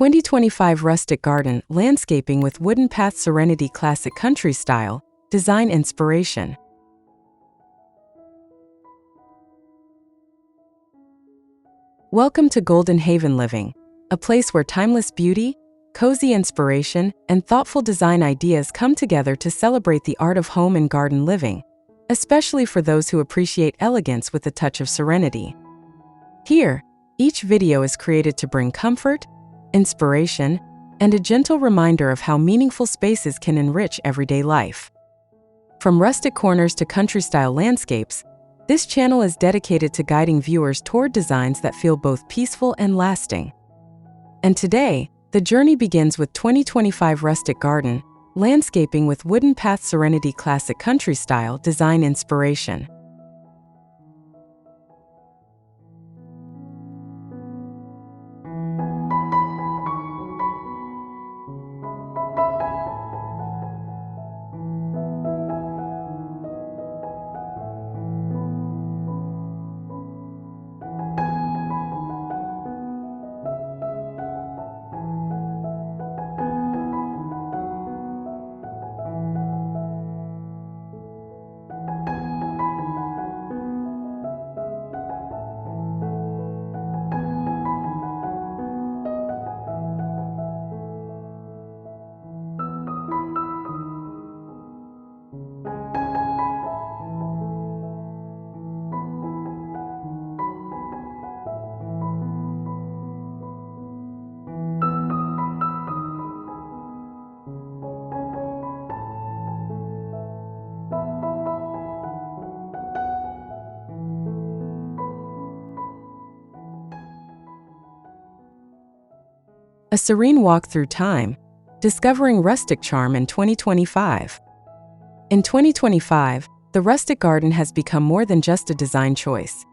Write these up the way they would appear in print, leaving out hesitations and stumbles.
2025 Rustic Garden Landscaping with Wooden Path Serenity Classic Country Style Design Inspiration. Welcome to Golden Haven Living, a place where timeless beauty, cozy inspiration, and thoughtful design ideas come together to celebrate the art of home and garden living, especially for those who appreciate elegance with a touch of serenity. Here, each video is created to bring comfort, inspiration, and a gentle reminder of how meaningful spaces can enrich everyday life. From rustic corners to country-style landscapes, this channel is dedicated to guiding viewers toward designs that feel both peaceful and lasting. And today, the journey begins with 2025 Rustic Garden Landscaping with Wooden Path Serenity Classic Country Style Design Inspiration. A serene walk through time, discovering rustic charm in 2025. In 2025, the rustic garden has become more than just a design choice.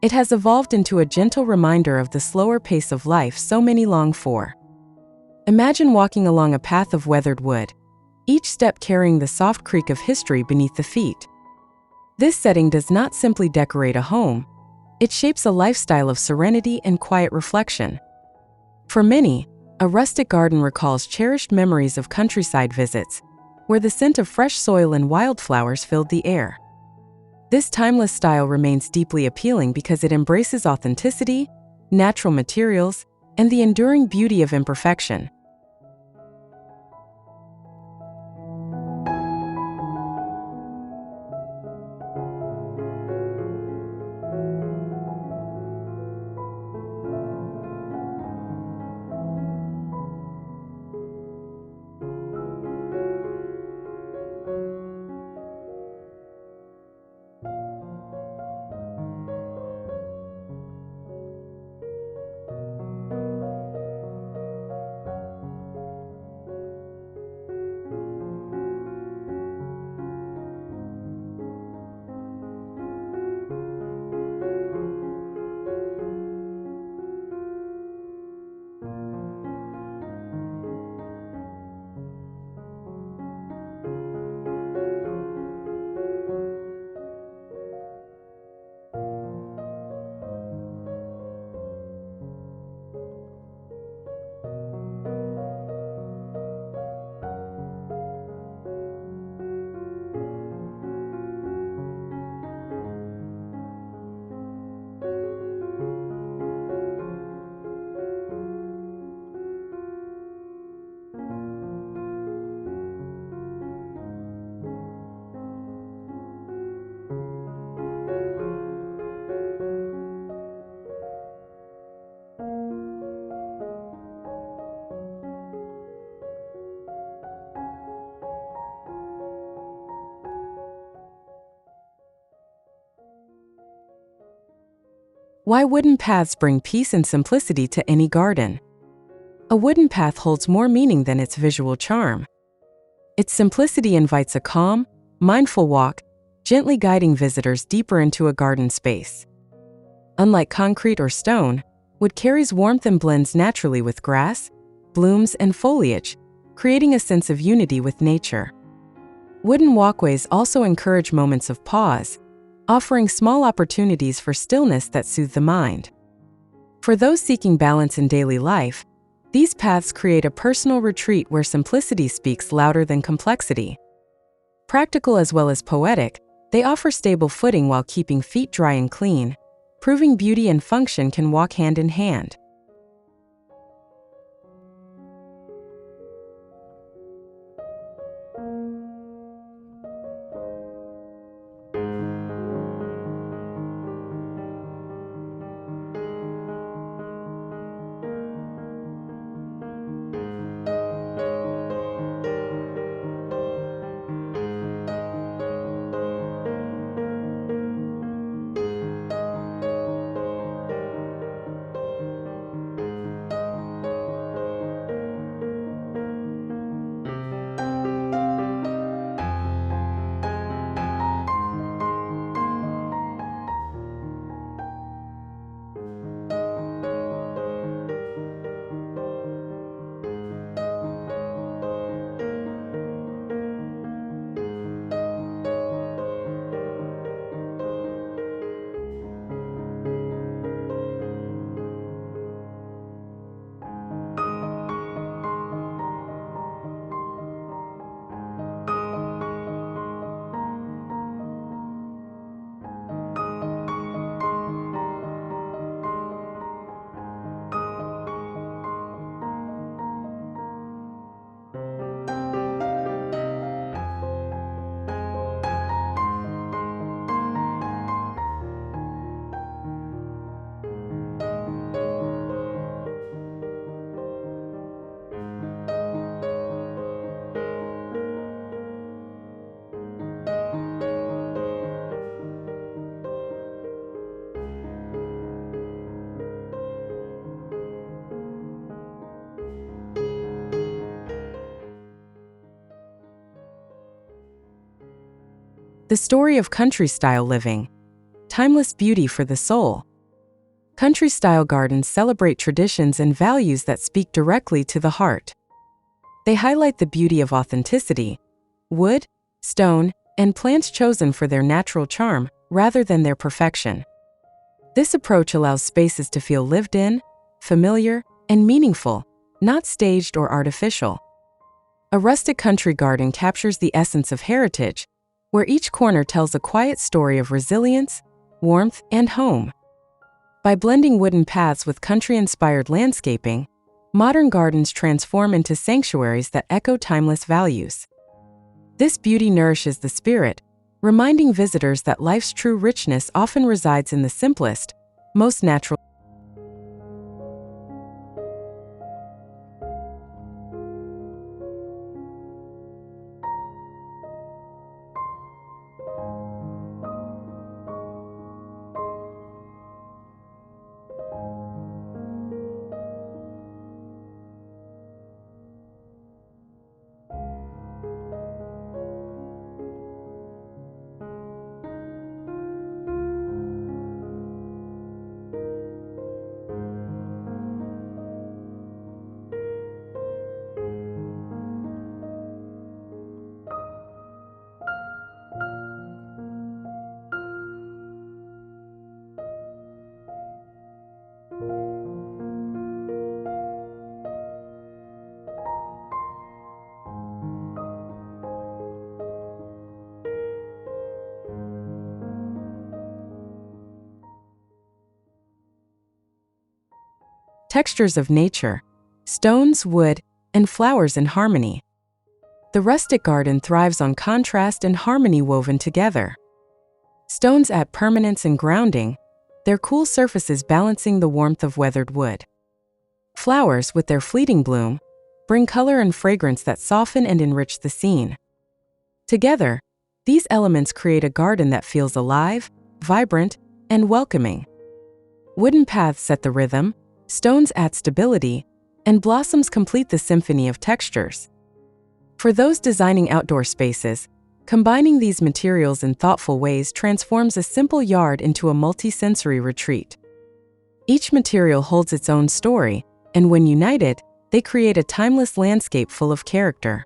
It has evolved into a gentle reminder of the slower pace of life so many long for. Imagine walking along a path of weathered wood, each step carrying the soft creak of history beneath the feet. This setting does not simply decorate a home, it shapes a lifestyle of serenity and quiet reflection. For many, a rustic garden recalls cherished memories of countryside visits, where the scent of fresh soil and wildflowers filled the air. This timeless style remains deeply appealing because it embraces authenticity, natural materials, and the enduring beauty of imperfection. Why wooden paths bring peace and simplicity to any garden? A wooden path holds more meaning than its visual charm. Its simplicity invites a calm, mindful walk, gently guiding visitors deeper into a garden space. Unlike concrete or stone, wood carries warmth and blends naturally with grass, blooms, and foliage, creating a sense of unity with nature. Wooden walkways also encourage moments of pause, offering small opportunities for stillness that soothe the mind. For those seeking balance in daily life, These paths create a personal retreat where simplicity speaks louder than complexity. Practical as well as poetic, they offer stable footing while keeping feet dry and clean, proving beauty and function can walk hand in hand. The story of country-style living. Timeless beauty for the soul. Country-style gardens celebrate traditions and values that speak directly to the heart. They highlight the beauty of authenticity, wood, stone, and plants chosen for their natural charm rather than their perfection. This approach allows spaces to feel lived in, familiar, and meaningful, not staged or artificial. A rustic country garden captures the essence of heritage, where each corner tells a quiet story of resilience, warmth, and home. By blending wooden paths with country-inspired landscaping, modern gardens transform into sanctuaries that echo timeless values. This beauty nourishes the spirit, reminding visitors that life's true richness often resides in the simplest, most natural. Textures of nature, stones, wood, and flowers in harmony. The rustic garden thrives on contrast and harmony woven together. Stones add permanence and grounding, their cool surfaces balancing the warmth of weathered wood. Flowers, with their fleeting bloom, bring color and fragrance that soften and enrich the scene. Together, these elements create a garden that feels alive, vibrant, and welcoming. Wooden paths set the rhythm, stones add stability, and blossoms complete the symphony of textures. For those designing outdoor spaces, combining these materials in thoughtful ways transforms a simple yard into a multi-sensory retreat. Each material holds its own story, and when united, they create a timeless landscape full of character.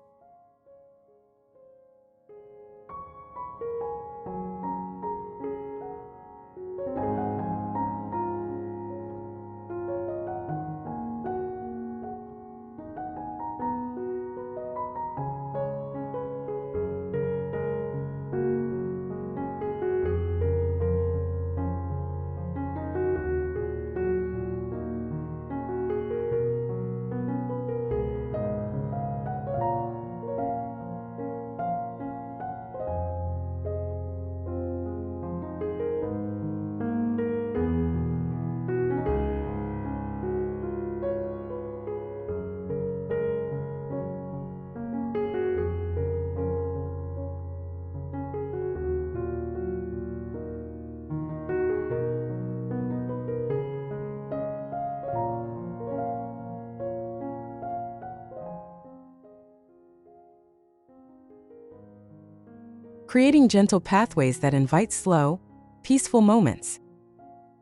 creating gentle pathways that invite slow, peaceful moments.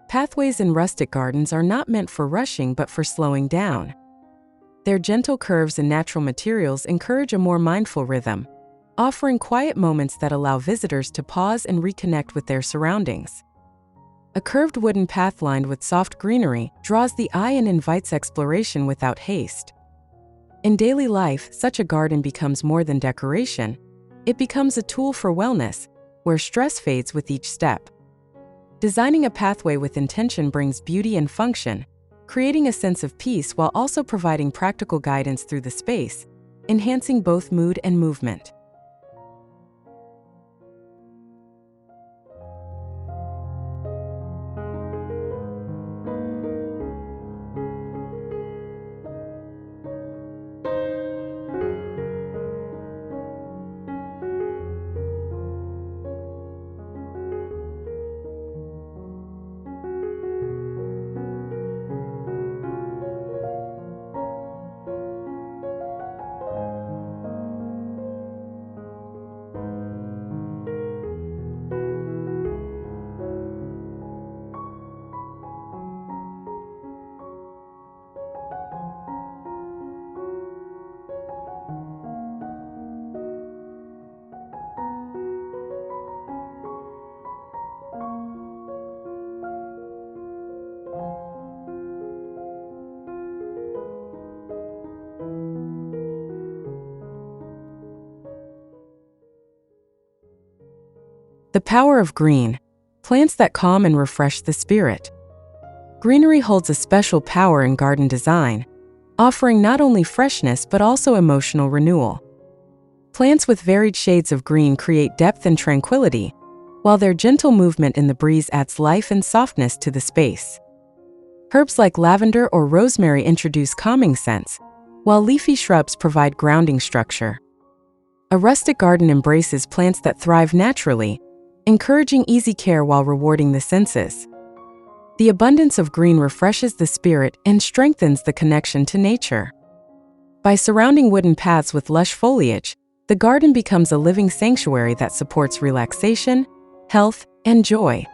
Pathways in rustic gardens are not meant for rushing but for slowing down. Their gentle curves and natural materials encourage a more mindful rhythm, offering quiet moments that allow visitors to pause and reconnect with their surroundings. A curved wooden path lined with soft greenery draws the eye and invites exploration without haste. In daily life, such a garden becomes more than decoration. It becomes a tool for wellness, where stress fades with each step. Designing a pathway with intention brings beauty and function, creating a sense of peace while also providing practical guidance through the space, enhancing both mood and movement. The power of green, plants that calm and refresh the spirit. Greenery holds a special power in garden design, offering not only freshness but also emotional renewal. Plants with varied shades of green create depth and tranquility, while their gentle movement in the breeze adds life and softness to the space. Herbs like lavender or rosemary introduce calming scents, while leafy shrubs provide grounding structure. A rustic garden embraces plants that thrive naturally, encouraging easy care while rewarding the senses. The abundance of green refreshes the spirit and strengthens the connection to nature. By surrounding wooden paths with lush foliage, the garden becomes a living sanctuary that supports relaxation, health, and joy.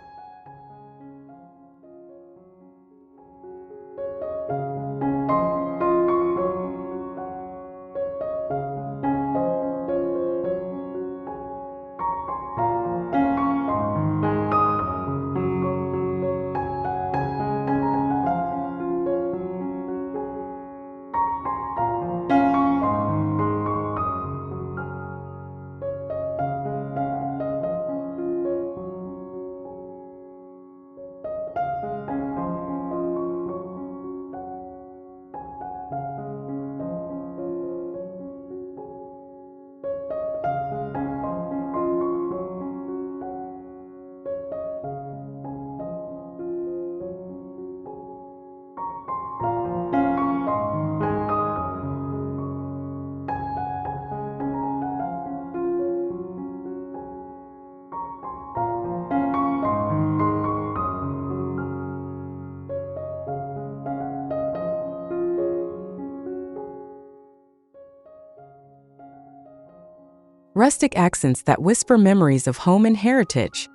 Rustic accents that whisper memories of home and heritage.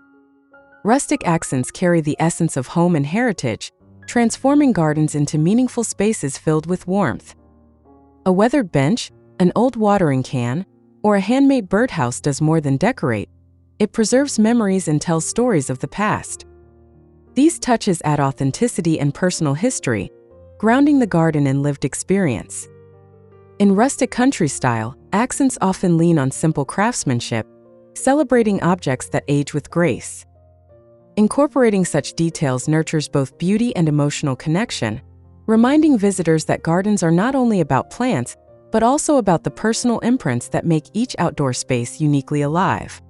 Rustic accents carry the essence of home and heritage, transforming gardens into meaningful spaces filled with warmth. A weathered bench, an old watering can, or a handmade birdhouse does more than decorate. It preserves memories and tells stories of the past. These touches add authenticity and personal history, grounding the garden in lived experience. In rustic country style, accents often lean on simple craftsmanship, celebrating objects that age with grace. Incorporating such details nurtures both beauty and emotional connection, reminding visitors that gardens are not only about plants, but also about the personal imprints that make each outdoor space uniquely alive.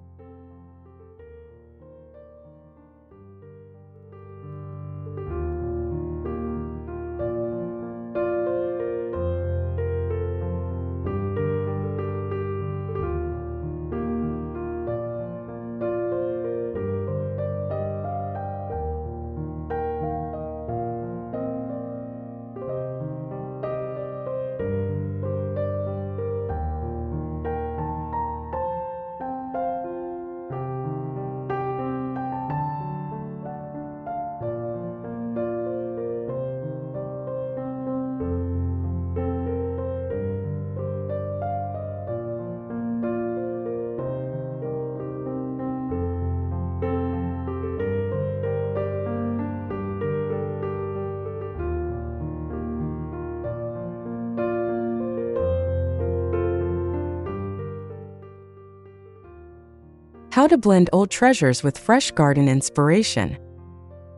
How to blend old treasures with fresh garden inspiration.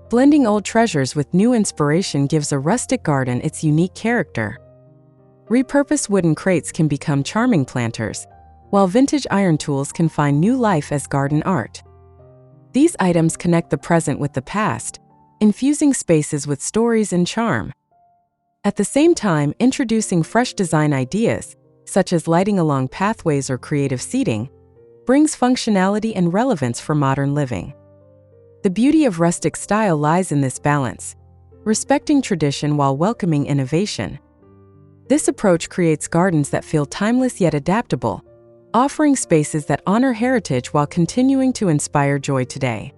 Blending old treasures with new inspiration gives a rustic garden its unique character. Repurposed wooden crates can become charming planters, while vintage iron tools can find new life as garden art. These items connect the present with the past, infusing spaces with stories and charm. At the same time, introducing fresh design ideas, such as lighting along pathways or creative seating, brings functionality and relevance for modern living. The beauty of rustic style lies in this balance, respecting tradition while welcoming innovation. This approach creates gardens that feel timeless yet adaptable, offering spaces that honor heritage while continuing to inspire joy today.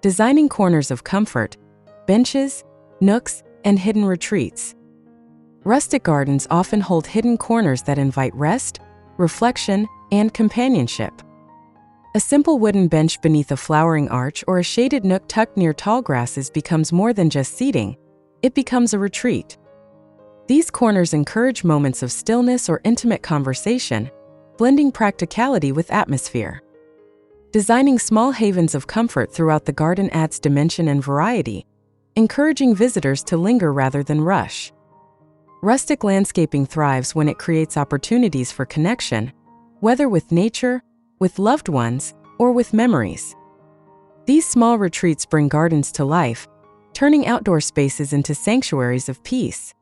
Designing corners of comfort, benches, nooks, and hidden retreats. Rustic gardens often hold hidden corners that invite rest, reflection, and companionship. A simple wooden bench beneath a flowering arch or a shaded nook tucked near tall grasses becomes more than just seating, it becomes a retreat. These corners encourage moments of stillness or intimate conversation, blending practicality with atmosphere. Designing small havens of comfort throughout the garden adds dimension and variety, encouraging visitors to linger rather than rush. Rustic landscaping thrives when it creates opportunities for connection, whether with nature, with loved ones, or with memories. These small retreats bring gardens to life, turning outdoor spaces into sanctuaries of peace.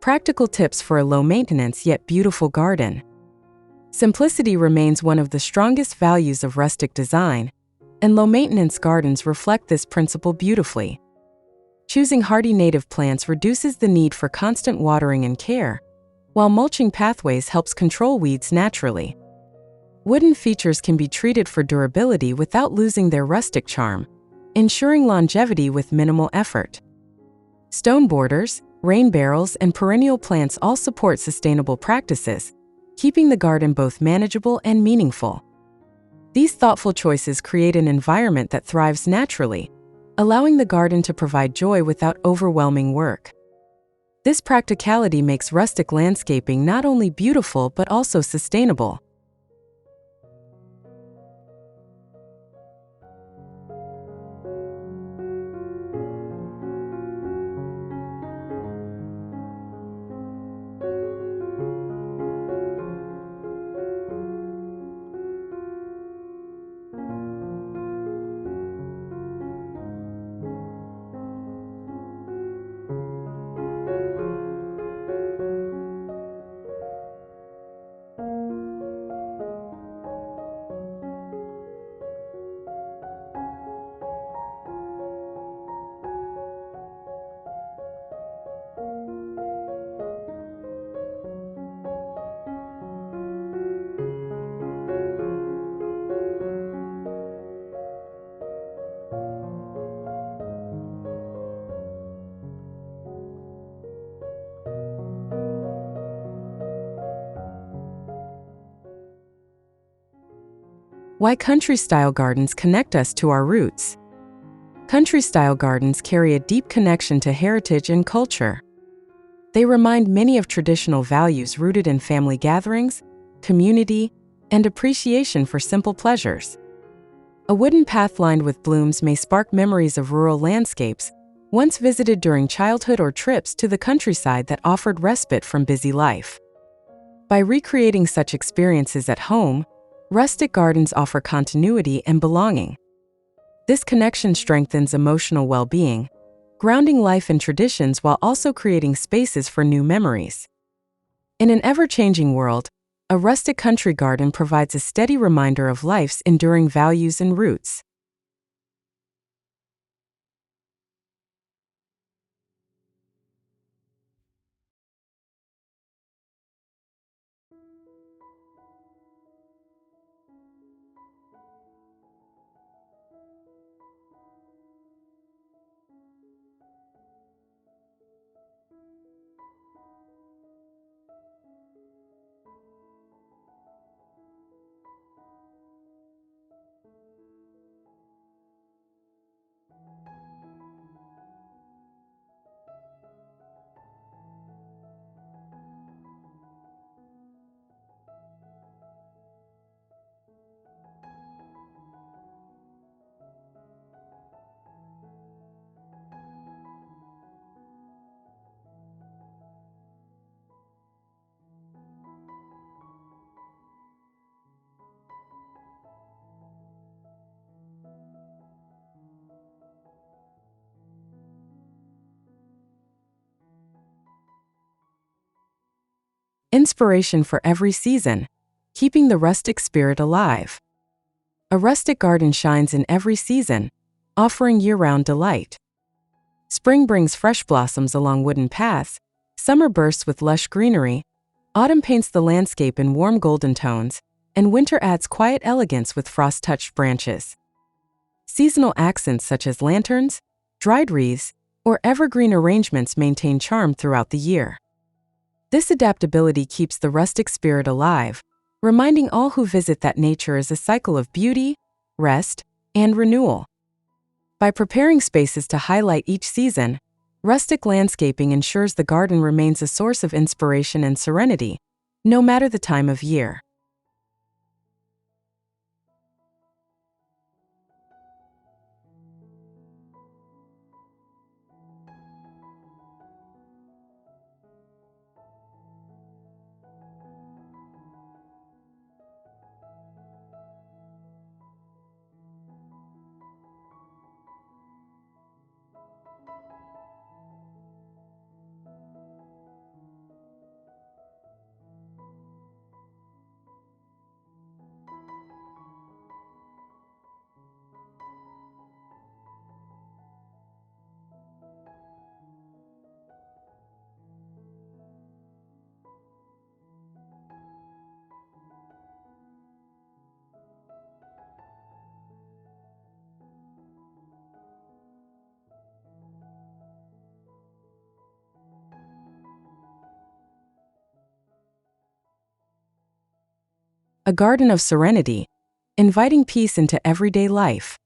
Practical tips for a low-maintenance yet beautiful garden. Simplicity remains one of the strongest values of rustic design, and low-maintenance gardens reflect this principle beautifully. Choosing hardy native plants reduces the need for constant watering and care, while mulching pathways helps control weeds naturally. Wooden features can be treated for durability without losing their rustic charm, ensuring longevity with minimal effort. Stone borders, rain barrels, and perennial plants all support sustainable practices, keeping the garden both manageable and meaningful. These thoughtful choices create an environment that thrives naturally, allowing the garden to provide joy without overwhelming work. This practicality makes rustic landscaping not only beautiful but also sustainable. Why country-style gardens connect us to our roots. Country-style gardens carry a deep connection to heritage and culture. They remind many of traditional values rooted in family gatherings, community, and appreciation for simple pleasures. A wooden path lined with blooms may spark memories of rural landscapes, once visited during childhood or trips to the countryside that offered respite from busy life. By recreating such experiences at home, rustic gardens offer continuity and belonging. This connection strengthens emotional well-being, grounding life in traditions while also creating spaces for new memories. In an ever-changing world, a rustic country garden provides a steady reminder of life's enduring values and roots. Inspiration for every season, keeping the rustic spirit alive. A rustic garden shines in every season, offering year-round delight. Spring brings fresh blossoms along wooden paths, summer bursts with lush greenery, autumn paints the landscape in warm golden tones, and winter adds quiet elegance with frost-touched branches. Seasonal accents such as lanterns, dried wreaths, or evergreen arrangements maintain charm throughout the year. This adaptability keeps the rustic spirit alive, reminding all who visit that nature is a cycle of beauty, rest, and renewal. By preparing spaces to highlight each season, rustic landscaping ensures the garden remains a source of inspiration and serenity, no matter the time of year. A garden of serenity, inviting peace into everyday life.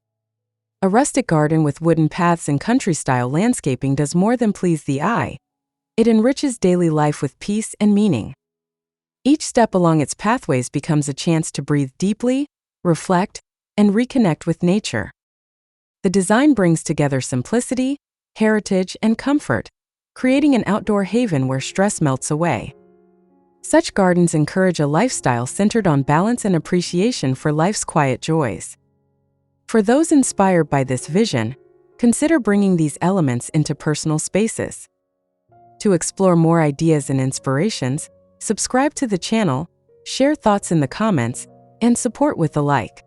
A rustic garden with wooden paths and country-style landscaping does more than please the eye. It enriches daily life with peace and meaning. Each step along its pathways becomes a chance to breathe deeply, reflect, and reconnect with nature. The design brings together simplicity, heritage, and comfort, creating an outdoor haven where stress melts away. Such gardens encourage a lifestyle centered on balance and appreciation for life's quiet joys. For those inspired by this vision, consider bringing these elements into personal spaces. To explore more ideas and inspirations, subscribe to the channel, share thoughts in the comments, and support with a like.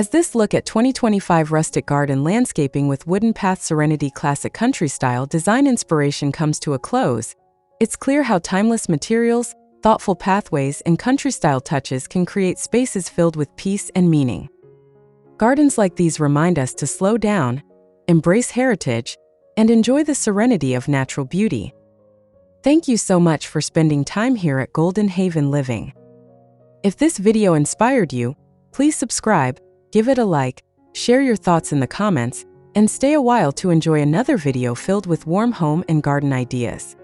As this look at 2025 rustic garden landscaping with wooden path Serenity classic country style design inspiration comes to a close, it's clear how timeless materials, thoughtful pathways, and country-style touches can create spaces filled with peace and meaning. Gardens like these remind us to slow down, embrace heritage, and enjoy the serenity of natural beauty. Thank you so much for spending time here at Golden Haven Living. If this video inspired you, please subscribe, give it a like, share your thoughts in the comments, and stay a while to enjoy another video filled with warm home and garden ideas.